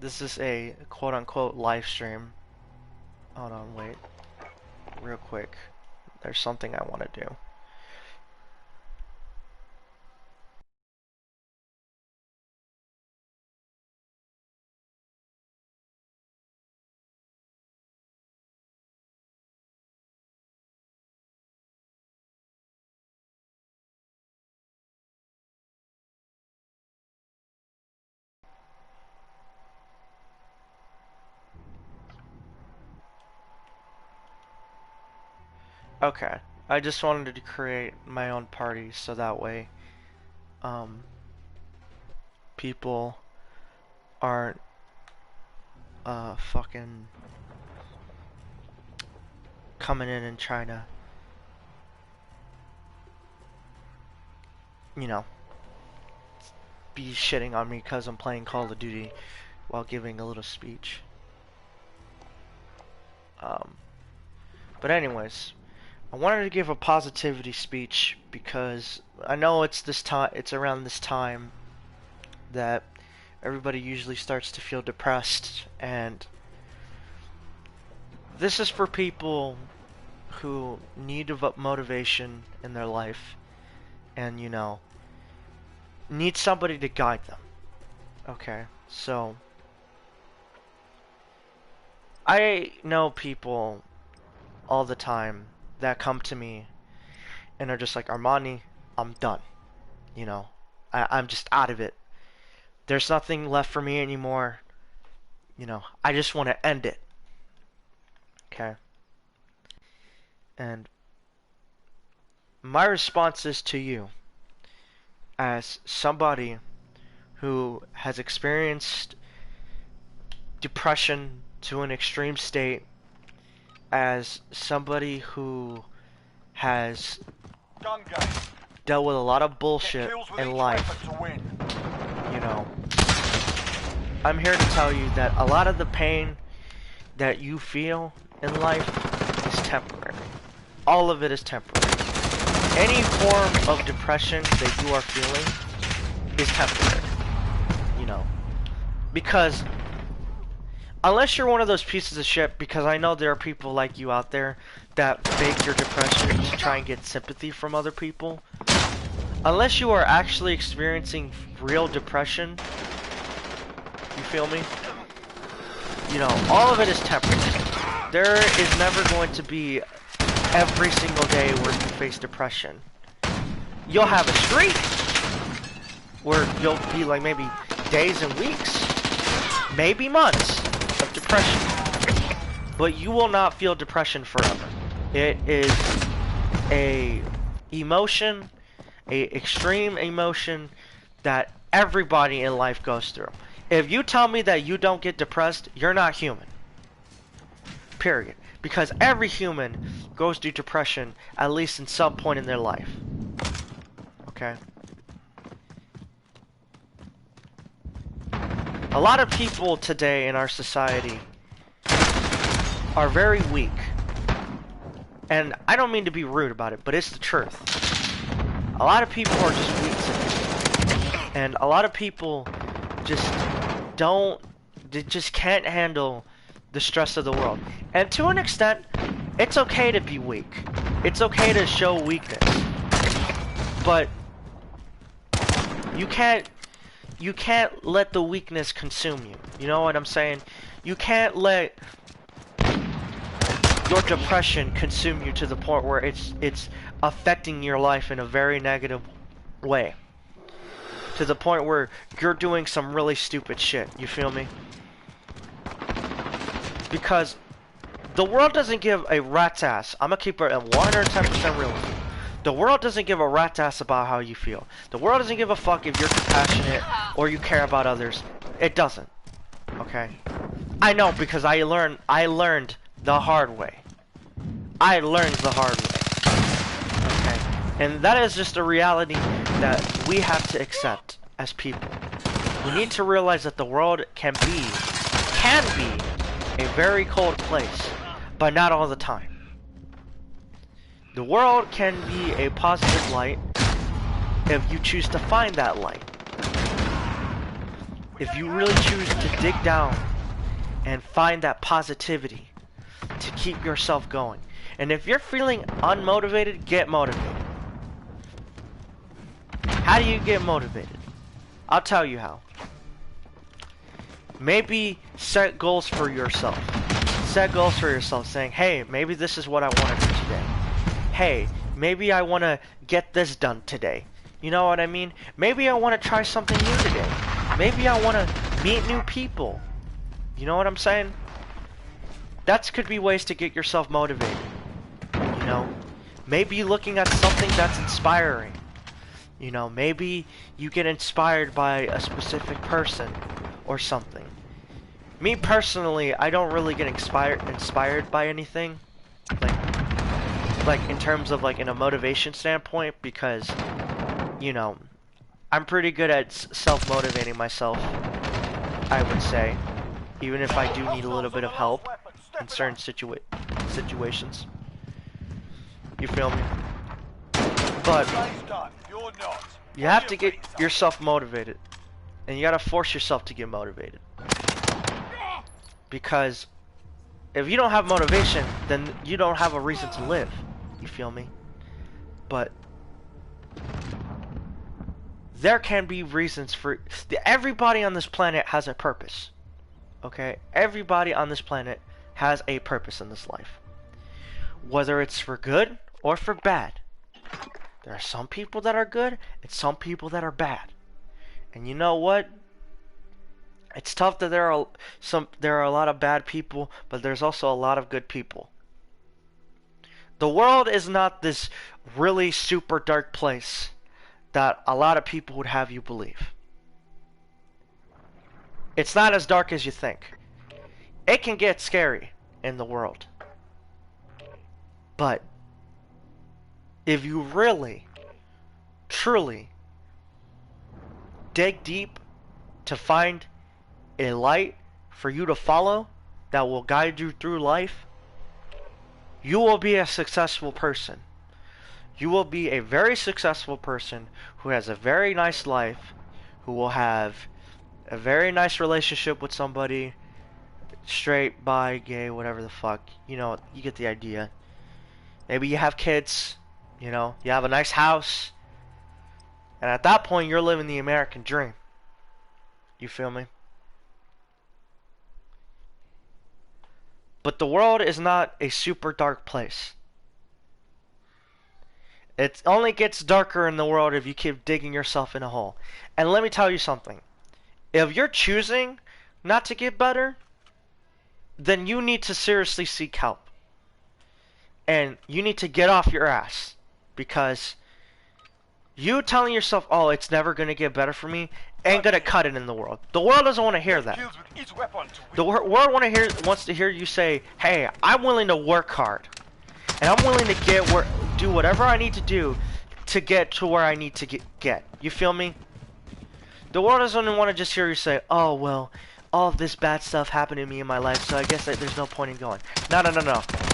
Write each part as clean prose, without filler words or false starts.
This is a quote-unquote live stream. Hold on, wait. Real quick. There's something I want to do. Okay. I just wanted to create my own party so that way people aren't fucking coming in and trying to, you know, be shitting on me because I'm playing Call of Duty while giving a little speech. But anyways, I wanted to give a positivity speech because I know it's around this time that everybody usually starts to feel depressed, and this is for people who need motivation in their life and, you know, need somebody to guide them. Okay, so I know people all the time that come to me and are just like, Armani, I'm done. You know, I'm just out of it. There's nothing left for me anymore. You know, I just want to end it. Okay. And my response is to you, as somebody who has experienced depression to an extreme state, as somebody who has dealt with a lot of bullshit in life, you know, I'm here to tell you that a lot of the pain that you feel in life is temporary. All of it is temporary. Any form of depression that you are feeling is temporary, you know, because unless you're one of those pieces of shit, because I know there are people like you out there that fake your depression to try and get sympathy from other people. Unless you are actually experiencing real depression, you feel me? You know, all of it is temporary. There is never going to be every single day where you face depression. You'll have a streak where you'll be like maybe days and weeks, maybe months of depression, but you will not feel depression forever. It is a emotion, a extreme emotion that everybody in life goes through. If you tell me that you don't get depressed, you're not human. Period. Because every human goes through depression at least in some point in their life. Okay? A lot of people today in our society are very weak. And I don't mean to be rude about it, but it's the truth. A lot of people are just weak. And a lot of people they just can't handle the stress of the world. And to an extent, it's okay to be weak. It's okay to show weakness. But you can't let the weakness consume you. You know what I'm saying? You can't let your depression consume you to the point where it's affecting your life in a very negative way. To the point where you're doing some really stupid shit. You feel me? Because the world doesn't give a rat's ass. I'm gonna keep it at 110% real with you. The world doesn't give a rat's ass about how you feel. The world doesn't give a fuck if you're compassionate or you care about others. It doesn't. Okay? I know, because I learned the hard way. I learned the hard way. Okay? And that is just a reality that we have to accept as people. We need to realize that the world can be a very cold place, but not all the time. The world can be a positive light if you choose to find that light. if you really choose to dig down and find that positivity to keep yourself going. And if you're feeling unmotivated, get motivated. How do you get motivated? I'll tell you how. Maybe set goals for yourself. Set goals for yourself saying, hey, maybe this is what I want to do today. Hey, maybe I want to get this done today. You know what I mean? Maybe I want to try something new today. Maybe I want to meet new people. You know what I'm saying? That could be ways to get yourself motivated. You know? Maybe looking at something that's inspiring. You know, maybe you get inspired by a specific person or something. Me personally, I don't really get inspired by anything. Like in terms of like in a motivation standpoint, because, you know, I'm pretty good at self-motivating myself, I would say. Even if I do need a little bit of help in certain situations. You feel me? But you have to get yourself motivated. And you gotta force yourself to get motivated. Because if you don't have motivation, then you don't have a reason to live. You feel me? But there can be reasons for... Everybody on this planet has a purpose. Okay? Everybody on this planet has a purpose in this life. Whether it's for good or for bad. There are some people that are good and some people that are bad. And you know what? It's tough that there are a lot of bad people, but there's also a lot of good people. The world is not this really super dark place that a lot of people would have you believe. It's not as dark as you think. It can get scary in the world. But if you really, truly dig deep to find a light for you to follow that will guide you through life, you will be a successful person. You will be a very successful person who has a very nice life, who will have a very nice relationship with somebody, straight, bi, gay, whatever the fuck. You know, you get the idea. Maybe you have kids, you know, you have a nice house. And at that point, you're living the American dream. You feel me? But the world is not a super dark place. It only gets darker in the world if you keep digging yourself in a hole. And let me tell you something. If you're choosing not to get better, then you need to seriously seek help. And you need to get off your ass. Because you telling yourself, oh, it's never going to get better for me, ain't going to cut it in the world. The world doesn't want to hear that. The world wants to hear you say, hey, I'm willing to work hard. And I'm willing to do whatever I need to do to get to where I need to get. You feel me? The world doesn't want to just hear you say, oh, well, all of this bad stuff happened to me in my life, so I guess there's no point in going. No.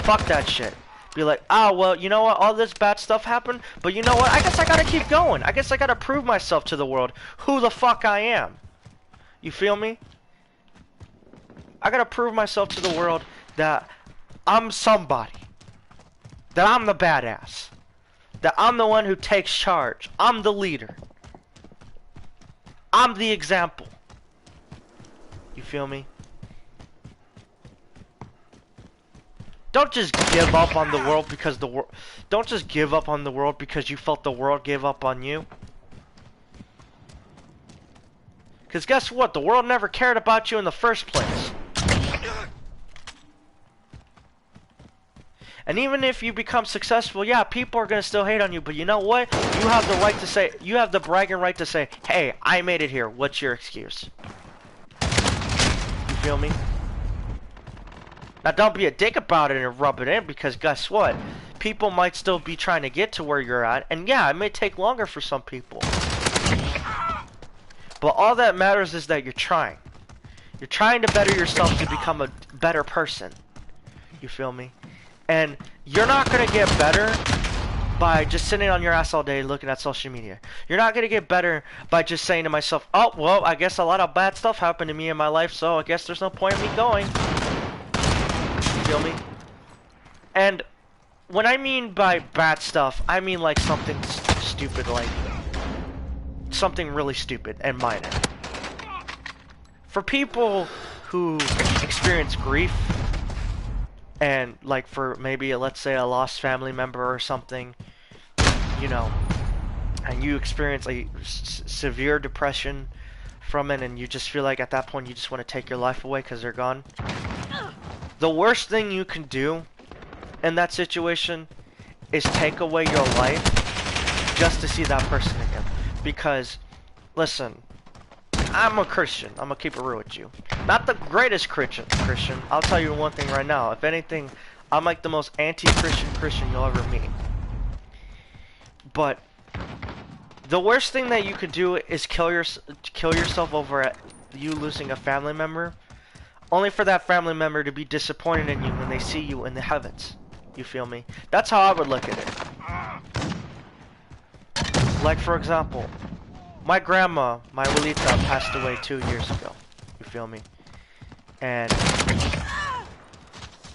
Fuck that shit. Be like, oh, well, you know what? All this bad stuff happened, but you know what? I guess I gotta keep going. I guess I gotta prove myself to the world who the fuck I am. You feel me? I gotta prove myself to the world that I'm somebody. That I'm the badass. That I'm the one who takes charge. I'm the leader. I'm the example. You feel me? Don't just give up on the world because don't just give up on the world because you felt the world gave up on you. Because guess what? The world never cared about you in the first place. And even if you become successful, yeah, people are going to still hate on you, but you know what? You have the right to say, you have the bragging right to say, hey, I made it here. What's your excuse? You feel me? Now don't be a dick about it and rub it in, because guess what? People might still be trying to get to where you're at, and yeah, it may take longer for some people. But all that matters is that you're trying. You're trying to better yourself to become a better person. You feel me? And you're not gonna get better by just sitting on your ass all day looking at social media. You're not gonna get better by just saying to myself, oh, well, I guess a lot of bad stuff happened to me in my life, so I guess there's no point in me going. You feel me? And when I mean by bad stuff, I mean like something stupid, like something really stupid and minor. For people who experience grief, and like for maybe let's say a lost family member or something, you know, and you experience a severe depression from it, and you just feel like at that point you just want to take your life away because they're gone. The worst thing you can do in that situation is take away your life just to see that person again. Because, listen, I'm a Christian. I'm gonna keep it real with you. Not the greatest Christian. I'll tell you one thing right now. If anything, I'm like the most anti-Christian Christian you'll ever meet. But the worst thing that you could do is kill yourself over you losing a family member, only for that family member to be disappointed in you when they see you in the heavens. You feel me? That's how I would look at it. Like for example, my grandma, my abuelita, passed away 2 years ago. You feel me? And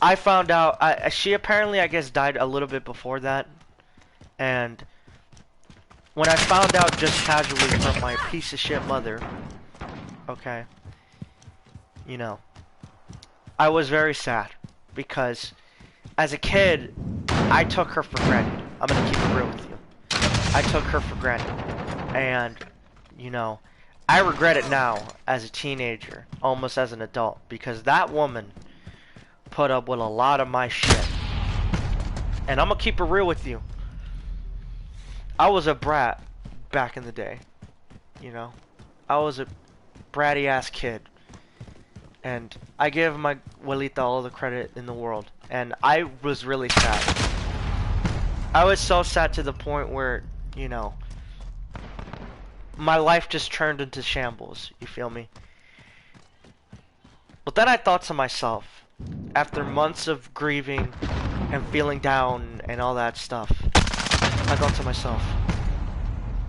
I found out she apparently, I guess, died a little bit before that. And when I found out just casually from my piece of shit mother, okay, you know, I was very sad because as a kid, I took her for granted. I'm gonna keep it real with you. I took her for granted, and you know, I regret it now as a teenager, almost as an adult, because that woman put up with a lot of my shit. And I'm gonna keep it real with you. I was a brat back in the day, you know. I was a bratty ass kid, and I give my abuelita all the credit in the world, and I was really sad. I was so sad to the point where, you know, my life just turned into shambles, you feel me? But then I thought to myself, after months of grieving and feeling down and all that stuff, I thought to myself,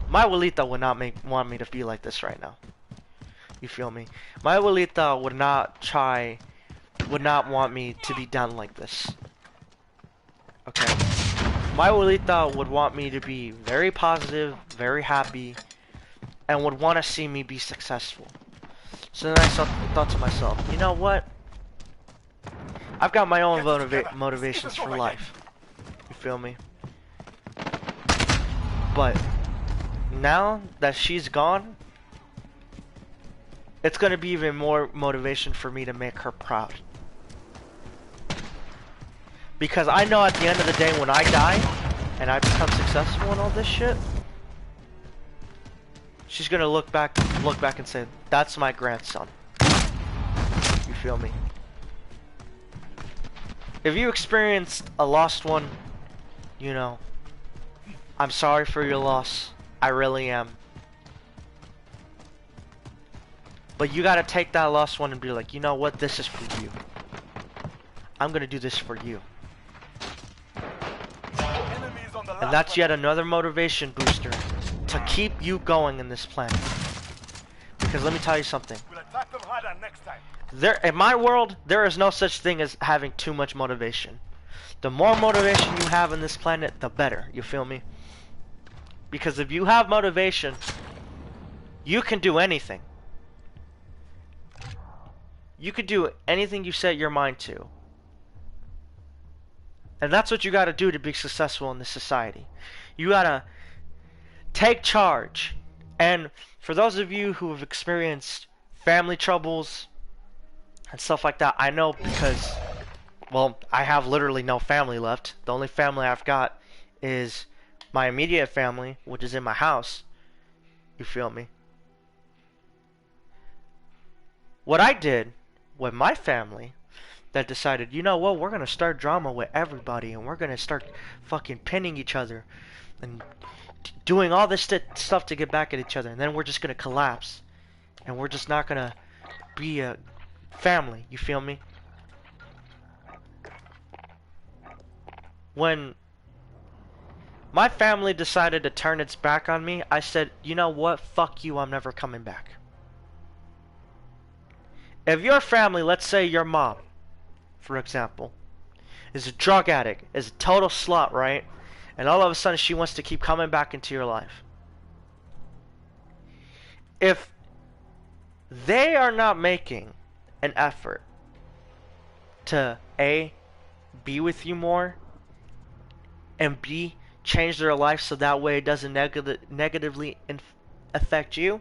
my abuelita would not want me to feel like this right now. You feel me? My abuelita would not want me to be down like this. Okay? My abuelita would want me to be very positive, very happy, and would want to see me be successful. So then I thought to myself, you know what? I've got my own motivations for life. You feel me? But now that she's gone, it's gonna be even more motivation for me to make her proud. Because I know at the end of the day when I die and I become successful and all this shit, she's gonna look back and say, that's my grandson. You feel me? If you experienced a lost one, you know, I'm sorry for your loss. I really am. But you gotta take that lost one and be like, you know what? This is for you. I'm gonna do this for you. And that's yet another motivation booster to keep you going in this planet. Because let me tell you something. In my world, there is no such thing as having too much motivation. The more motivation you have in this planet, the better. You feel me? Because if you have motivation, you can do anything. You could do anything you set your mind to. And that's what you gotta do to be successful in this society. You gotta take charge. And for those of you who have experienced family troubles and stuff like that, I know because, well, I have literally no family left. The only family I've got is my immediate family, which is in my house. You feel me? What I did with my family that decided, you know what, we're gonna start drama with everybody and we're gonna start fucking pinning each other and doing all this stuff to get back at each other, and then we're just gonna collapse and we're just not gonna be a family. You feel me? When my family decided to turn its back on me, I said, you know what? Fuck you, I'm never coming back. If your family, let's say your mom, for example, is a drug addict, is a total slut, right? And all of a sudden she wants to keep coming back into your life. If they are not making an effort to A, be with you more, and B, change their life so that way it doesn't negatively affect you,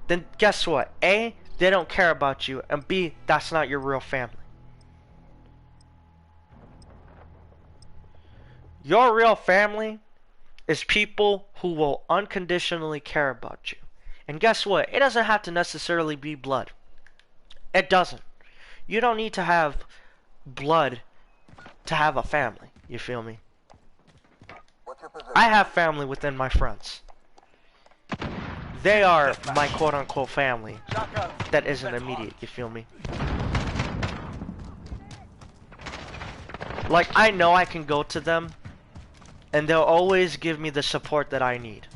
then guess what? A, they don't care about you, and B, that's not your real family. Your real family is people who will unconditionally care about you. And guess what? It doesn't have to necessarily be blood. It doesn't. You don't need to have blood to have a family. You feel me? I have family within my friends. They are my quote-unquote family. That isn't immediate. You feel me? Like, I know I can go to them and they'll always give me the support that I need.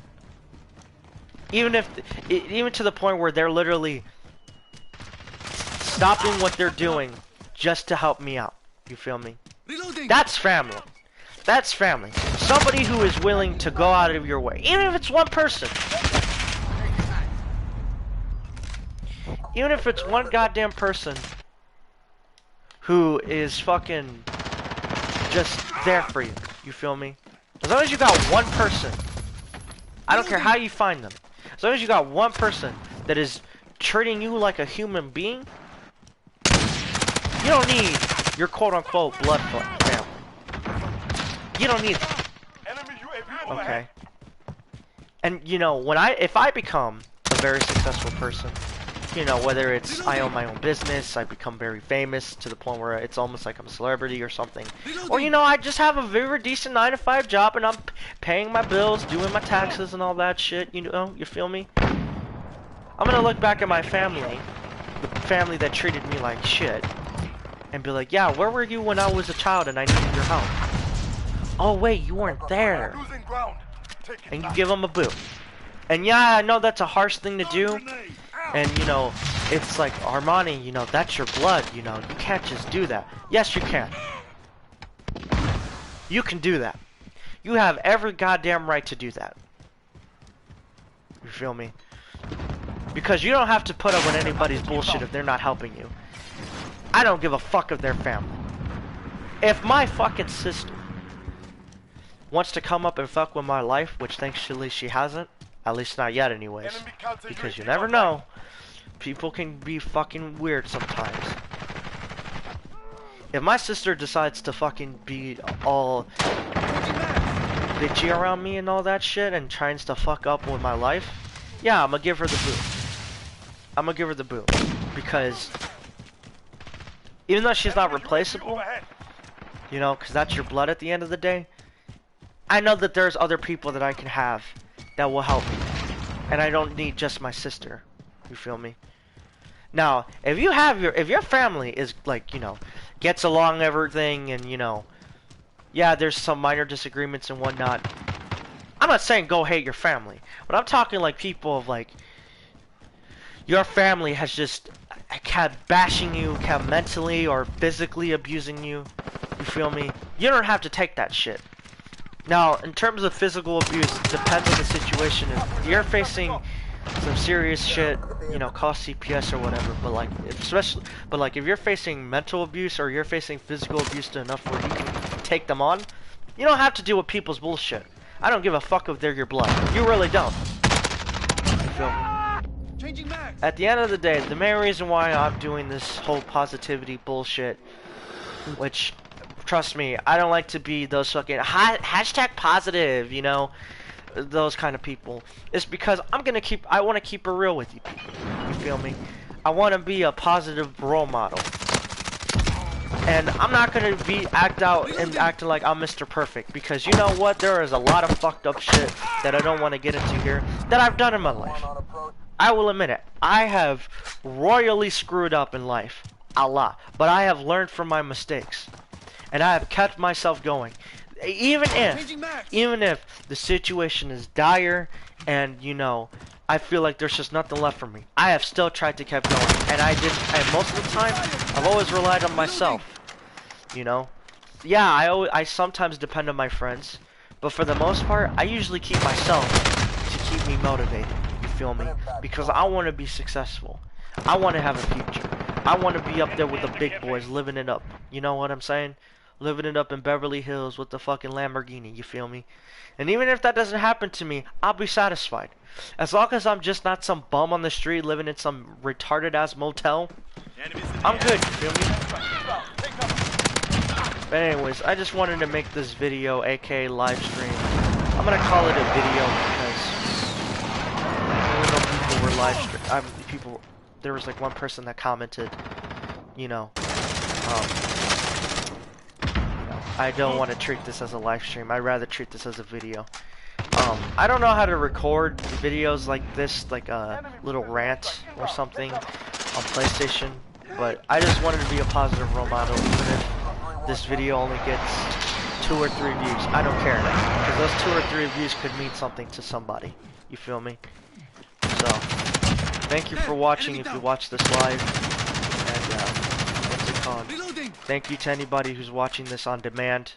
Even to the point where they're literally stopping what they're doing just to help me out. You feel me? That's family. That's family. Somebody who is willing to go out of your way. Even if it's one person. Even if it's one goddamn person who is fucking just there for you. You feel me? As long as you got one person, I don't care how you find them. As long as you got one person that is treating you like a human being, you don't need your quote-unquote blood family. You don't need that. Okay. And you know, if I become a very successful person, you know, whether it's I own my own business, I become very famous to the point where it's almost like I'm a celebrity or something, or you know, I just have a very decent 9-to-5 job and I'm paying my bills, doing my taxes and all that shit, you know, you feel me? I'm gonna look back at my family, the family that treated me like shit, and be like, yeah, where were you when I was a child and I needed your help? Oh wait, you weren't there. And you give them a boot. And yeah, I know that's a harsh thing to do. And you know, it's like, Armani, you know, that's your blood, you know, you can't just do that. Yes, you can. You can do that. You have every goddamn right to do that. You feel me? Because you don't have to put up with anybody's bullshit if they're not helping you. I don't give a fuck of their family. If my fucking sister wants to come up and fuck with my life, which thankfully she hasn't, at least not yet anyways, because you never know, people can be fucking weird sometimes. If my sister decides to fucking be all bitchy around me and all that shit and tries to fuck up with my life, yeah, I'm gonna give her the boot. I'm gonna give her the boot. Because even though she's not replaceable, you know, because that's your blood at the end of the day, I know that there's other people that I can have that will help me. And I don't need just my sister. You feel me? Now, if your family is like, you know, gets along everything and, you know, yeah, there's some minor disagreements and whatnot. I'm not saying go hate your family, but I'm talking like people of like, your family has just kept bashing you, kept mentally or physically abusing you. You feel me? You don't have to take that shit. Now, in terms of physical abuse, it depends on the situation. If you're facing some serious shit, you know, call CPS or whatever. But like, if you're facing mental abuse or you're facing physical abuse to enough where you can take them on, you don't have to deal with people's bullshit. I don't give a fuck if they're your blood. You really don't. You feel me? At the end of the day, the main reason why I'm doing this whole positivity bullshit, which, trust me, I don't like to be those fucking hashtag positive, you know, those kind of people. It's because I want to keep it real with you people. You feel me? I want to be a positive role model. And I'm not going to acting like I'm Mr. Perfect, because you know what? There is a lot of fucked up shit that I don't want to get into here that I've done in my life. I will admit it. I have royally screwed up in life. A lot. But I have learned from my mistakes. And I have kept myself going. even if the situation is dire and you know I feel like there's just nothing left for me, I have still tried to keep going, and and most of the time I've always relied on myself, you know. Yeah, I sometimes depend on my friends, but for the most part I usually keep myself to keep me motivated, you feel me, because I want to be successful. I want to have a future. I want to be up there with the big boys, living it up. You know what I'm saying? Living it up in Beverly Hills with the fucking Lamborghini, you feel me? And even if that doesn't happen to me, I'll be satisfied. As long as I'm just not some bum on the street living in some retarded ass motel, I'm good, you feel me? But anyways, I just wanted to make this video, aka live stream. I'm gonna call it a video because even though people were live stream, there was like one person that commented, you know, I don't want to treat this as a live stream. I'd rather treat this as a video. I don't know how to record videos like this, like a little rant or something on PlayStation, but I just wanted to be a positive role model, even if this video only gets 2 or 3 views. I don't care, because those 2 or 3 views could mean something to somebody. You feel me? So, thank you for watching if you watch this live, and what's it called? Thank you to anybody who's watching this on demand.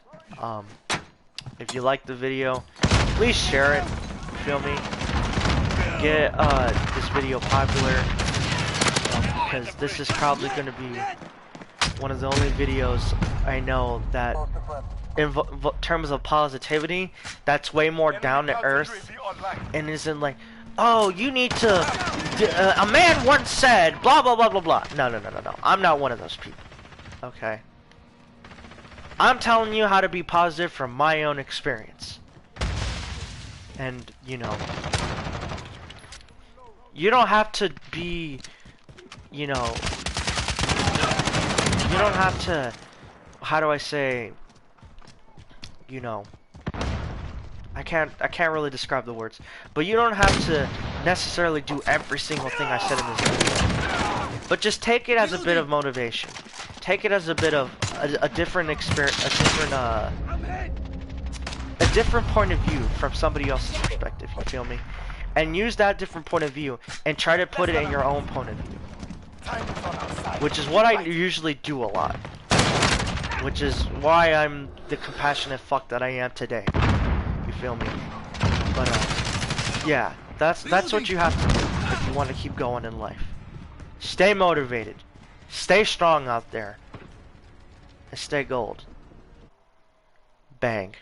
If you like the video, please share it. You feel me? Get this video popular, because this is probably going to be one of the only videos I know that, in terms of positivity, that's way more down to earth and isn't like, oh, you need to, a man once said, blah, blah, blah, blah, blah. No. I'm not one of those people. Okay? I'm telling you how to be positive from my own experience. And, you know, you don't have to be, you know, you don't have to, how do I say, you know, I can't really describe the words, but you don't have to necessarily do every single thing I said in this video, but just take it as a bit of motivation. Take it as a bit of a different experience, a different point of view from somebody else's perspective, you feel me? And use that different point of view and try to put it in your own point of view, which is what I usually do a lot, which is why I'm the compassionate fuck that I am today. You feel me? But yeah, that's what you have to do if you want to keep going in life. Stay motivated, stay strong out there, and stay gold. Bang.